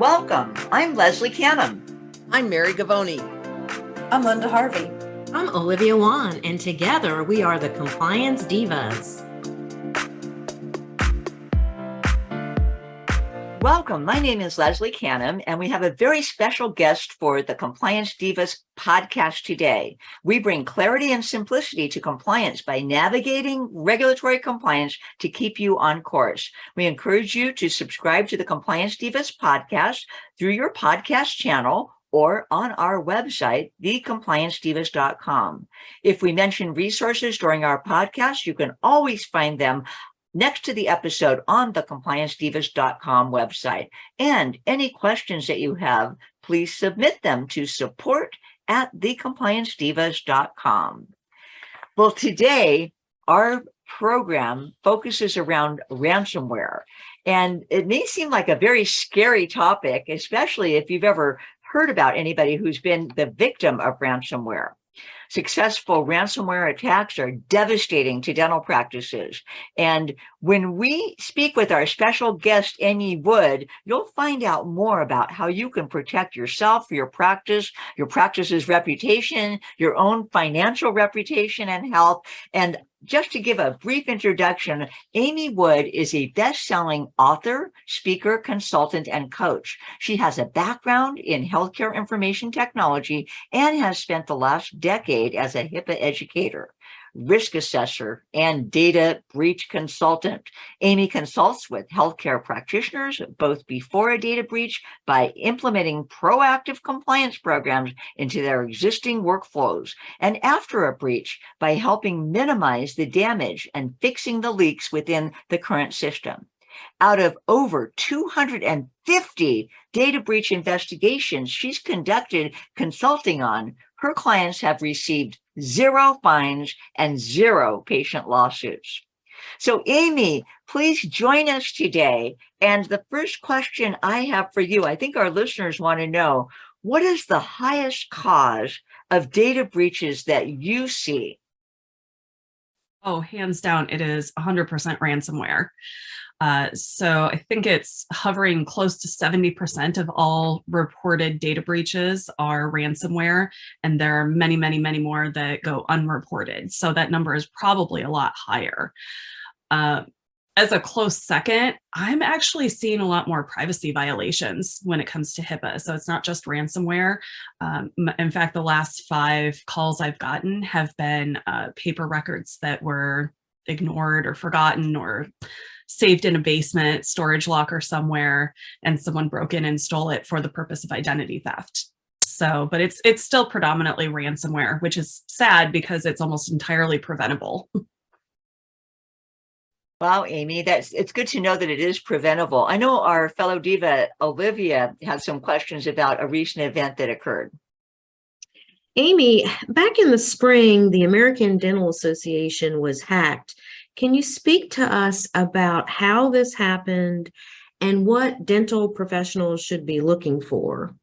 Welcome. I'm Leslie Canham. I'm Mary Gavoni. I'm Linda Harvey. I'm Olivia Wan, and together we are the Compliance Divas. Welcome. My name is Leslie Canham, and we have a very special guest for the Compliance Divas podcast today. We bring clarity and simplicity to compliance by navigating regulatory compliance to keep you on course. We encourage you to subscribe to the Compliance Divas podcast through your podcast channel or on our website, thecompliancedivas.com. If we mention resources during our podcast, you can always find them next to the episode on the compliancedivas.com website. And any questions that you have, please submit them to support@thecompliancedivas.com. Well, today, our program focuses around ransomware. And it may seem like a very scary topic, especially if you've ever heard about anybody who's been the victim of ransomware. Successful ransomware attacks are devastating to dental practices. And when we speak with our special guest, Amy Wood, you'll find out more about how you can protect yourself, your practice's reputation, your own financial reputation and health. And just to give a brief introduction, Amy Wood is a best-selling author, speaker, consultant, and coach. She has a background in healthcare information technology and has spent the last decade as a HIPAA educator, risk assessor, and data breach consultant. Amy consults with healthcare practitioners both before a data breach by implementing proactive compliance programs into their existing workflows, and after a breach by helping minimize the damage and fixing the leaks within the current system. Out of over 250 data breach investigations she's conducted consulting on, her clients have received 0 fines and 0 patient lawsuits. So Amy, please join us today. And the first question I have for you, I think our listeners want to know, what is the highest cause of data breaches that you see? Oh, hands down, it is 100% ransomware. So I think it's hovering close to 70% of all reported data breaches are ransomware, and there are many, many, many more that go unreported. So that number is probably a lot higher. As a close second, I'm actually seeing a lot more privacy violations when it comes to HIPAA. So it's not just ransomware. In fact, the last 5 calls I've gotten have been paper records that were ignored or forgotten or saved in a basement, storage locker somewhere, and someone broke in and stole it for the purpose of identity theft. So, but it's still predominantly ransomware, which is sad because it's almost entirely preventable. Wow, Amy, it's good to know that it is preventable. I know our fellow diva, Olivia, has some questions about a recent event that occurred. Amy, back in the spring, the American Dental Association was hacked. Can you speak to us about how this happened and what dental professionals should be looking for?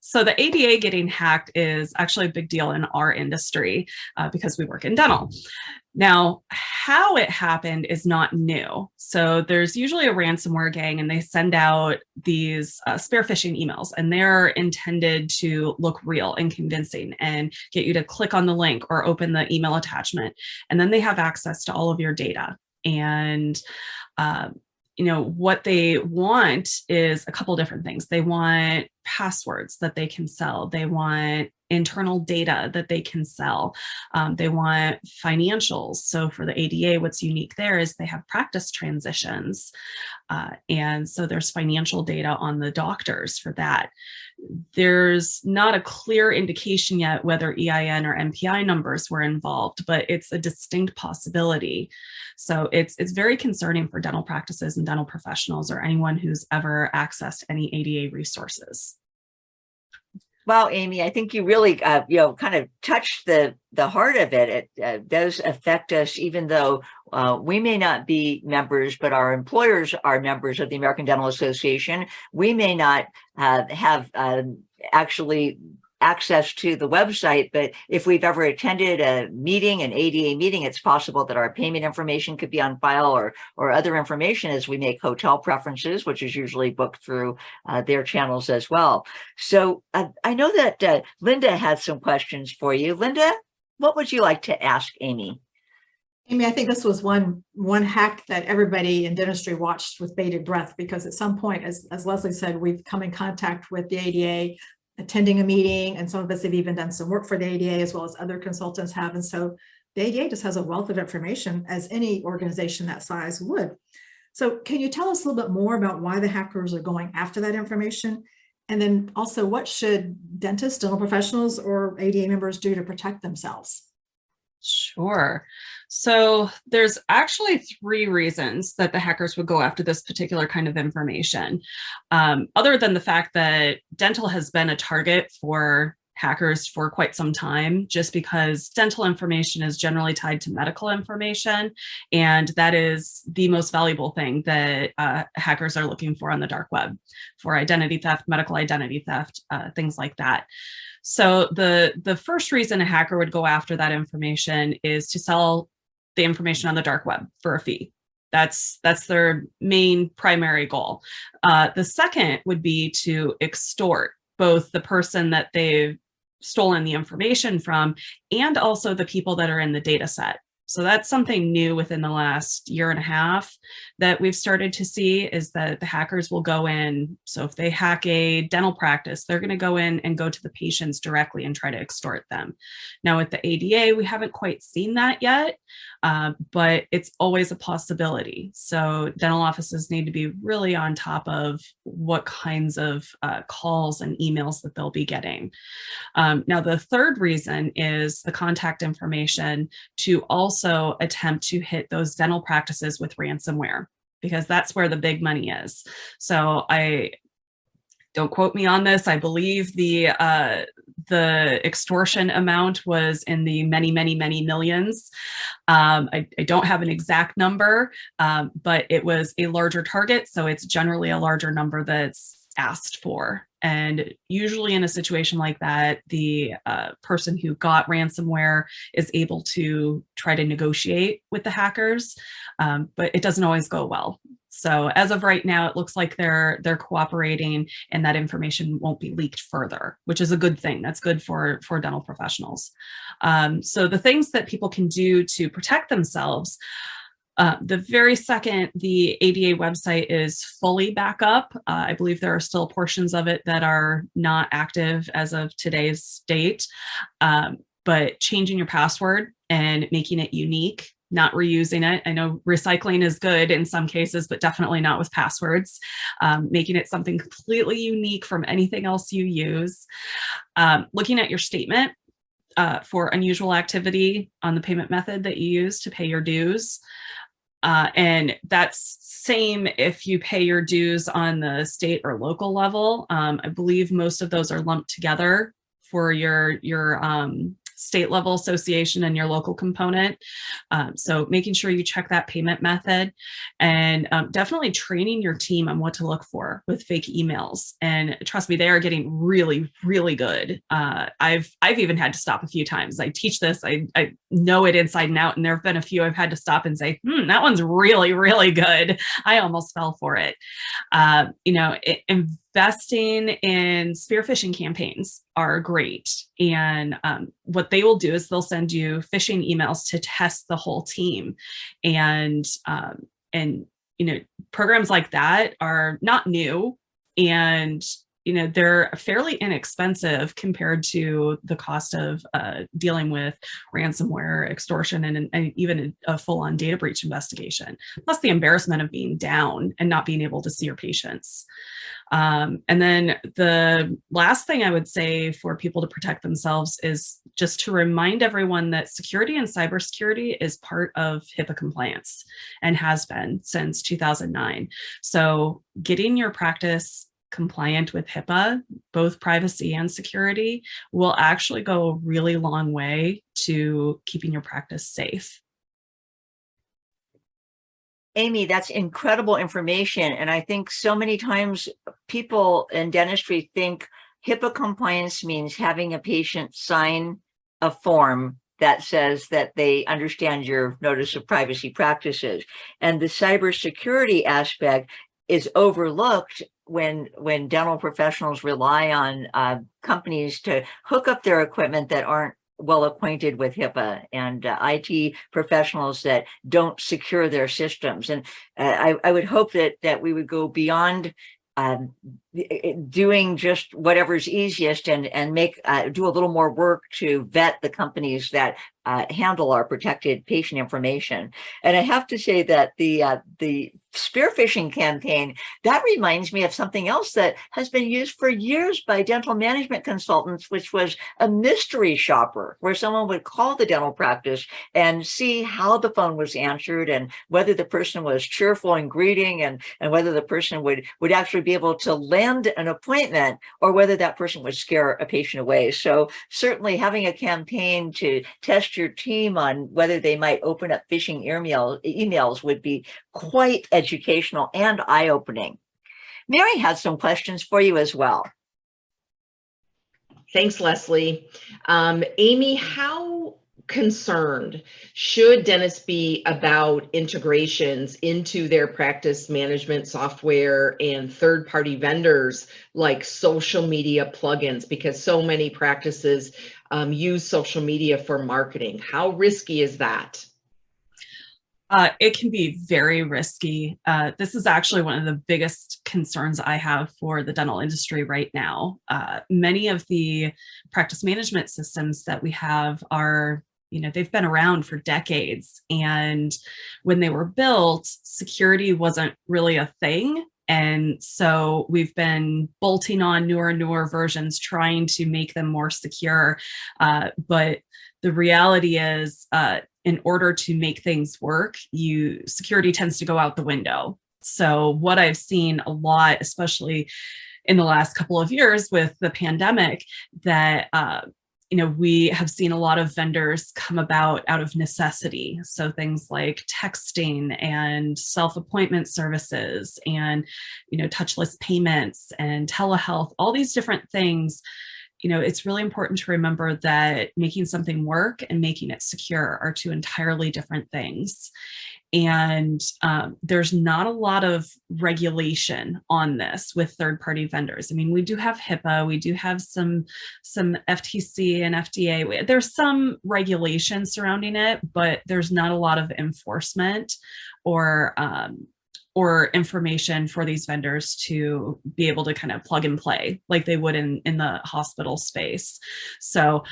So the ADA getting hacked is actually a big deal in our industry because we work in dental. Now, how it happened is not new. So there's usually a ransomware gang, and they send out these spear phishing emails, and they're intended to look real and convincing and get you to click on the link or open the email attachment. And then they have access to all of your data. And what they want is a couple different things. They want passwords that they can sell. They want internal data that they can sell. They want financials. So for the ADA, what's unique there is they have practice transitions. And so there's financial data on the doctors for that. There's not a clear indication yet whether EIN or MPI numbers were involved, but it's a distinct possibility. So it's very concerning for dental practices and dental professionals or anyone who's ever accessed any ADA resources. Wow, Amy, I think you really, kind of touched the heart of it. It does affect us, even though we may not be members, but our employers are members of the American Dental Association. We may not have actually access to the website, but if we've ever attended a meeting, an ADA meeting, it's possible that our payment information could be on file, or other information as we make hotel preferences, which is usually booked through their channels as well. So I know that Linda had some questions for you. Linda, what would you like to ask Amy? Amy, I think this was one hack that everybody in dentistry watched with bated breath, because at some point, as Leslie said, we've come in contact with the ADA, attending a meeting, and some of us have even done some work for the ADA as well as other consultants have. And so the ADA just has a wealth of information, as any organization that size would. So can you tell us a little bit more about why the hackers are going after that information? And then also, what should dentists, dental professionals, or ADA members do to protect themselves? Sure. So there's actually 3 reasons that the hackers would go after this particular kind of information. Other than the fact that dental has been a target for hackers for quite some time, just because dental information is generally tied to medical information, and that is the most valuable thing that hackers are looking for on the dark web, for identity theft, medical identity theft, things like that. So the first reason a hacker would go after that information is to sell the information on the dark web for a fee. That's their main primary goal. The second would be to extort both the person that they've stolen the information from and also the people that are in the data set. So that's something new within the last year and a half that we've started to see, is that the hackers will go in. So if they hack a dental practice, they're going to go in and go to the patients directly and try to extort them. Now with the ADA, we haven't quite seen that yet, but it's always a possibility. So dental offices need to be really on top of what kinds of calls and emails that they'll be getting. Now, the third reason is the contact information to also attempt to hit those dental practices with ransomware, because that's where the big money is. So don't quote me on this. I believe the extortion amount was in the many, many, many millions. I don't have an exact number, but it was a larger target. So it's generally a larger number that's asked for. And usually in a situation like that, the person who got ransomware is able to try to negotiate with the hackers, but it doesn't always go well. So as of right now, it looks like they're cooperating, and that information won't be leaked further, which is a good thing. That's good for dental professionals. So the things that people can do to protect themselves: the very second the ADA website is fully back up, I believe there are still portions of it that are not active as of today's date, but changing your password and making it unique, not reusing it. I know recycling is good in some cases, but definitely not with passwords. Making it something completely unique from anything else you use. Looking at your statement for unusual activity on the payment method that you use to pay your dues. And that's same if you pay your dues on the state or local level. I believe most of those are lumped together for your state level association and your local component. So making sure you check that payment method, and definitely training your team on what to look for with fake emails. And trust me, they are getting really, really good. I've even had to stop a few times. I teach this, I know it inside and out, and there have been a few I've had to stop and say, that one's really, really good. I almost fell for it. Investing in spear phishing campaigns are great. And what they will do is they'll send you phishing emails to test the whole team. And programs like that are not new, and they're fairly inexpensive compared to the cost of dealing with ransomware, extortion, and even a full-on data breach investigation, plus the embarrassment of being down and not being able to see your patients. And then the last thing I would say for people to protect themselves is just to remind everyone that security and cybersecurity is part of HIPAA compliance and has been since 2009. So getting your practice compliant with HIPAA, both privacy and security, will actually go a really long way to keeping your practice safe. Amy, that's incredible information. And I think so many times people in dentistry think HIPAA compliance means having a patient sign a form that says that they understand your notice of privacy practices. And the cybersecurity aspect is overlooked when dental professionals rely on companies to hook up their equipment that aren't well acquainted with HIPAA, and IT professionals that don't secure their systems. And I would hope that we would go beyond doing just whatever's easiest and make do a little more work to vet the companies that handle our protected patient information. And I have to say that the spear phishing campaign, that reminds me of something else that has been used for years by dental management consultants, which was a mystery shopper, where someone would call the dental practice and see how the phone was answered and whether the person was cheerful and greeting, and whether the person would actually be able to land an appointment, or whether that person would scare a patient away. So certainly having a campaign to test your team on whether they might open up phishing emails would be quite educational and eye-opening. Mary has some questions for you as well. Thanks, Leslie. Amy, how concerned should dentists be about integrations into their practice management software and third-party vendors like social media plugins? Because so many practices use social media for marketing. How risky is that? It can be very risky. This is actually one of the biggest concerns I have for the dental industry right now. Many of the practice management systems that we have are, they've been around for decades. And when they were built, security wasn't really a thing. And so we've been bolting on newer and newer versions, trying to make them more secure. But the reality is, in order to make things work, security tends to go out the window. So what I've seen a lot, especially in the last couple of years with the pandemic, that we have seen a lot of vendors come about out of necessity. So things like texting and self-appointment services and, touchless payments and telehealth, all these different things. It's really important to remember that making something work and making it secure are two entirely different things. And there's not a lot of regulation on this with third-party vendors. I mean, we do have HIPAA, we do have some FTC and FDA. There's some regulation surrounding it, but there's not a lot of enforcement or information for these vendors to be able to kind of plug and play like they would in the hospital space. So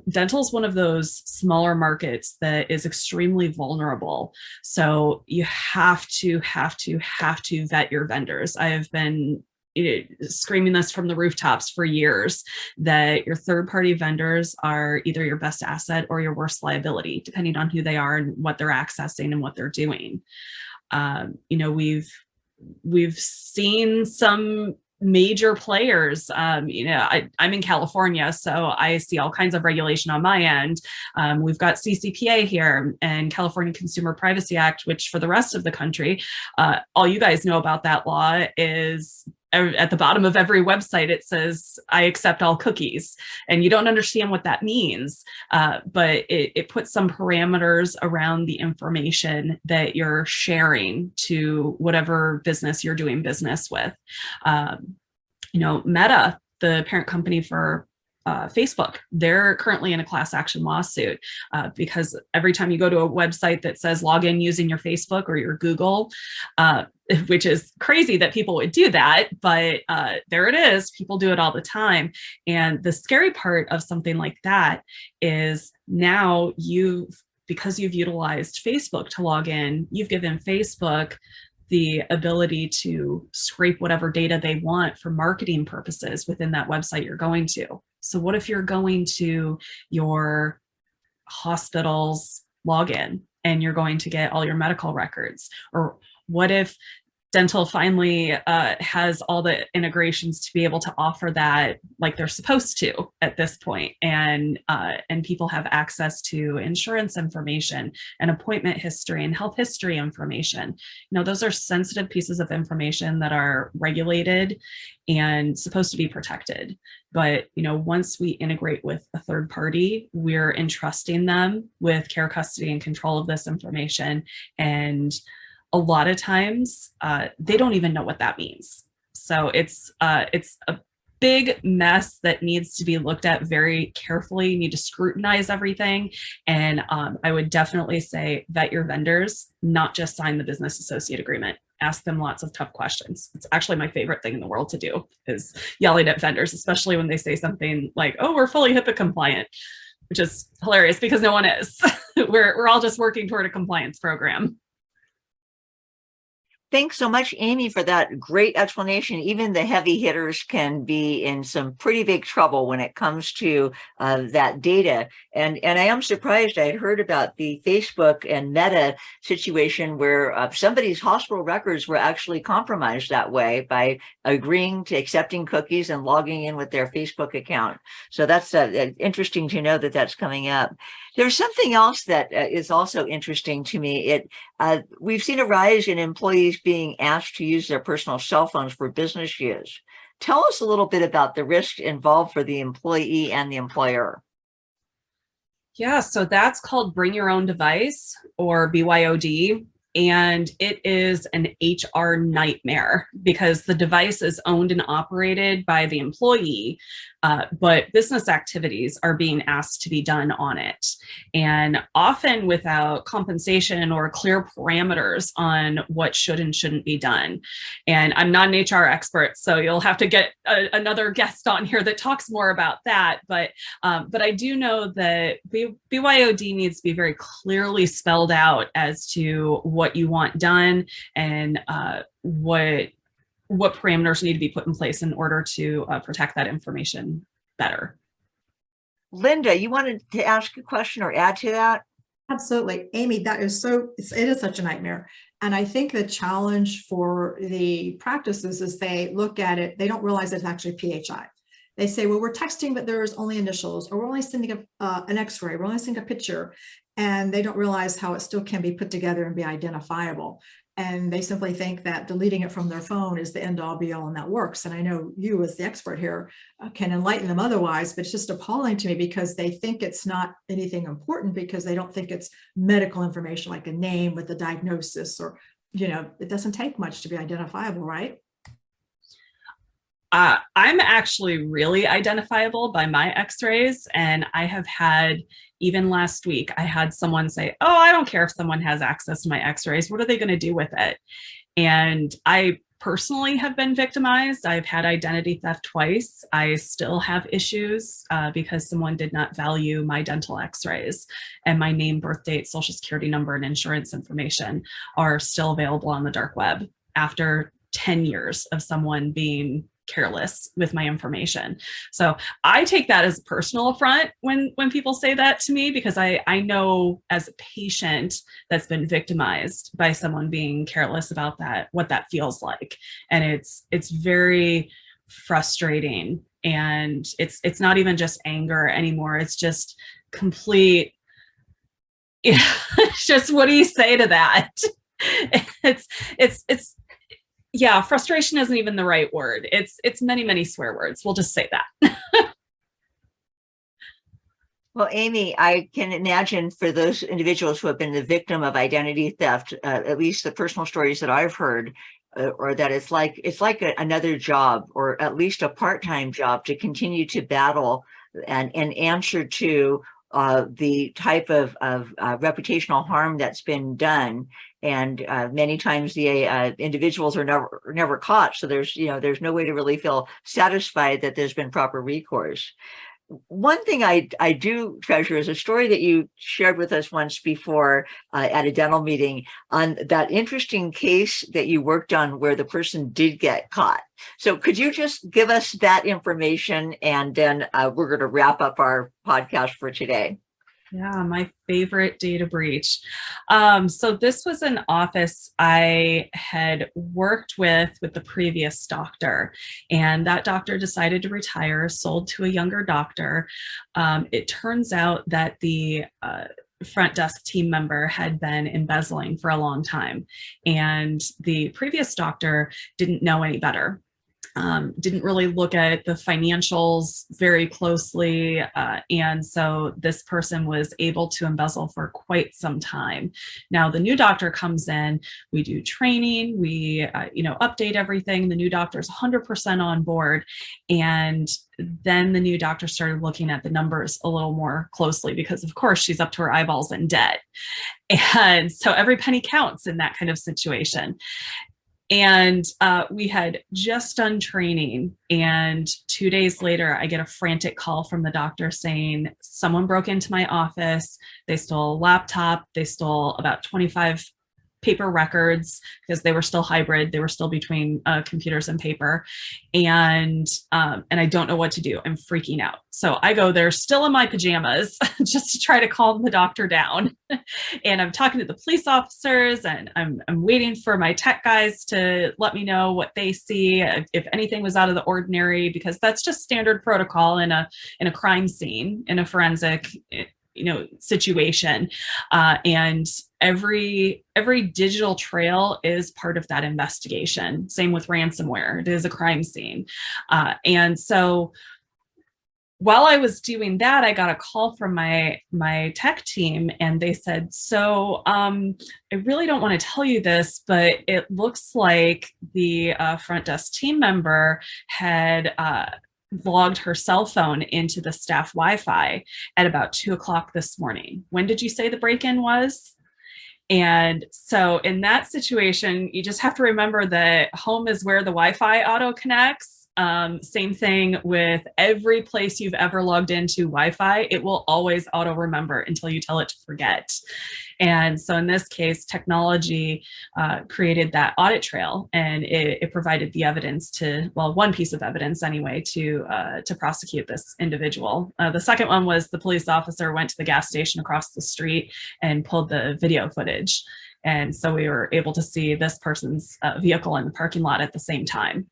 dental is one of those smaller markets that is extremely vulnerable. So you have to vet your vendors. I have been screaming this from the rooftops for years, that your third-party vendors are either your best asset or your worst liability, depending on who they are and what they're accessing and what they're doing. We've seen some major players. I'm in California, so I see all kinds of regulation on my end. We've got CCPA here and California Consumer Privacy Act, which for the rest of the country, all you guys know about that law is at the bottom of every website, it says, I accept all cookies. And you don't understand what that means, but it puts some parameters around the information that you're sharing to whatever business you're doing business with. Meta, the parent company for Facebook, they're currently in a class action lawsuit because every time you go to a website that says log in using your Facebook or your Google, which is crazy that people would do that, but there it is. People do it all the time. And the scary part of something like that is now because you've utilized Facebook to log in, you've given Facebook the ability to scrape whatever data they want for marketing purposes within that website you're going to. So what if you're going to your hospital's login and you're going to get all your medical records? Or what if dental finally has all the integrations to be able to offer that like they're supposed to at this point, and people have access to insurance information and appointment history and health history information. Those are sensitive pieces of information that are regulated and supposed to be protected. But once we integrate with a third party, we're entrusting them with care, custody, and control of this information. And a lot of times they don't even know what that means. So it's a big mess that needs to be looked at very carefully. You need to scrutinize everything. And I would definitely say vet your vendors, not just sign the business associate agreement. Ask them lots of tough questions. It's actually my favorite thing in the world to do, is yelling at vendors, especially when they say something like, oh, we're fully HIPAA compliant, which is hilarious because no one is. We're all just working toward a compliance program. Thanks so much, Amy, for that great explanation. Even the heavy hitters can be in some pretty big trouble when it comes to that data. And I am surprised. I had heard about the Facebook and Meta situation where somebody's hospital records were actually compromised that way by agreeing to accepting cookies and logging in with their Facebook account. So that's interesting to know that that's coming up. There's something else that is also interesting to me. We've seen a rise in employees being asked to use their personal cell phones for business use. Tell us a little bit about the risk involved for the employee and the employer. Yeah, so that's called Bring Your Own Device, or BYOD. And it is an HR nightmare because the device is owned and operated by the employee, but business activities are being asked to be done on it, and often without compensation or clear parameters on what should and shouldn't be done. And I'm not an HR expert, so you'll have to get another guest on here that talks more about that. But I do know that BYOD needs to be very clearly spelled out as to what you want done and what parameters need to be put in place in order to protect that information better. Linda, you wanted to ask a question or add to that? Absolutely. Amy, it is such a nightmare. And I think the challenge for the practices is they look at it, they don't realize it's actually PHI. They say, well, we're texting, but there's only initials, or we're only sending an x-ray, we're only sending a picture. And they don't realize how it still can be put together and be identifiable. And they simply think that deleting it from their phone is the end all be all, and that works. And I know you, as the expert here, can enlighten them otherwise, but it's just appalling to me because they think it's not anything important because they don't think it's medical information like a name with a diagnosis, or, it doesn't take much to be identifiable, right? I'm actually really identifiable by my x-rays, and I have had, even last week, I had someone say, oh, I don't care if someone has access to my x-rays. What are they going to do with it? And I personally have been victimized. I've had identity theft twice. I still have issues because someone did not value my dental x-rays, and my name, birth date, social security number, and insurance information are still available on the dark web after 10 years of someone being careless with my information. So I take that as a personal affront when people say that to me, because I know as a patient that's been victimized by someone being careless about that, what that feels like. And it's very frustrating. And it's not even just anger anymore. It's just complete, it's just, what do you say to that? It's yeah, frustration isn't even the right word. It's many, many swear words. We'll just say that. Well, Amy, I can imagine for those individuals who have been the victim of identity theft, at least the personal stories that I've heard, or that it's like another job, or at least a part-time job, to continue to battle and answer to the type of reputational harm that's been done. And many times the individuals are never caught. So there's no way to really feel satisfied that there's been proper recourse. One thing I do treasure is a story that you shared with us once before at a dental meeting on that interesting case that you worked on where the person did get caught. So could you just give us that information, and then we're going to wrap up our podcast for today. Yeah, my favorite data breach. So this was an office I had worked with the previous doctor, and that doctor decided to retire, sold to a younger doctor. It turns out that the front desk team member had been embezzling for a long time, and the previous doctor didn't know any better. Didn't really look at the financials very closely. And so this person was able to embezzle for quite some time. Now the new doctor comes in, we do training, we update everything. The new doctor is 100% on board. And then the new doctor started looking at the numbers a little more closely because of course she's up to her eyeballs in debt. And so every penny counts in that kind of situation. And we had just done training, and 2 days later, I get a frantic call from the doctor saying, someone broke into my office, they stole a laptop, they stole about 25 paper records because they were still hybrid, they were still between computers and paper, and I don't know what to do. I'm freaking out. So I go there still in my pajamas just to try to calm the doctor down. And I'm talking to the police officers, and I'm waiting for my tech guys to let me know what they see, if anything was out of the ordinary, because that's just standard protocol in a crime scene, in a forensic situation. And every digital trail is part of that investigation. Same with ransomware. It is a crime scene. And so while I was doing that, I got a call from my tech team, and they said, so I really don't want to tell you this, but it looks like the front desk team member had logged her cell phone into the staff Wi-Fi at about 2:00 this morning. When did you say the break-in was? And so in that situation, you just have to remember that home is where the Wi-Fi auto connects. Same thing with every place you've ever logged into Wi-Fi, it will always auto remember until you tell it to forget. And so in this case, technology created that audit trail, and it provided the evidence to, well, one piece of evidence anyway, to prosecute this individual. The second one was the police officer went to the gas station across the street and pulled the video footage. And so we were able to see this person's vehicle in the parking lot at the same time.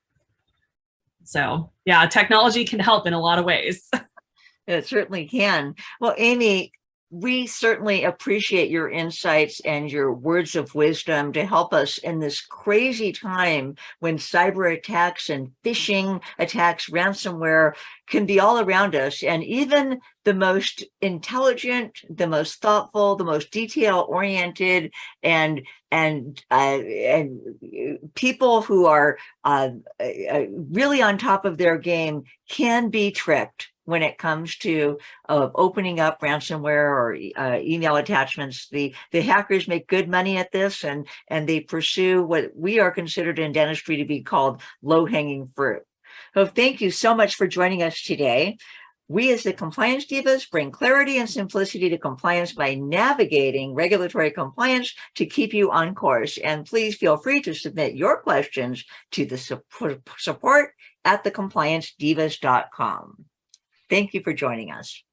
So yeah, technology can help in a lot of ways. It certainly can. Well, Amy, we certainly appreciate your insights and your words of wisdom to help us in this crazy time when cyber attacks and phishing attacks, ransomware can be all around us. And even the most intelligent, the most thoughtful, the most detail-oriented, and people who are really on top of their game can be tricked when it comes to opening up ransomware or email attachments. The hackers make good money at this, and they pursue what we are considered in dentistry to be called low-hanging fruit. So thank you so much for joining us today. We as the Compliance Divas bring clarity and simplicity to compliance by navigating regulatory compliance to keep you on course. And please feel free to submit your questions to the support at thecompliancedivas.com. Thank you for joining us.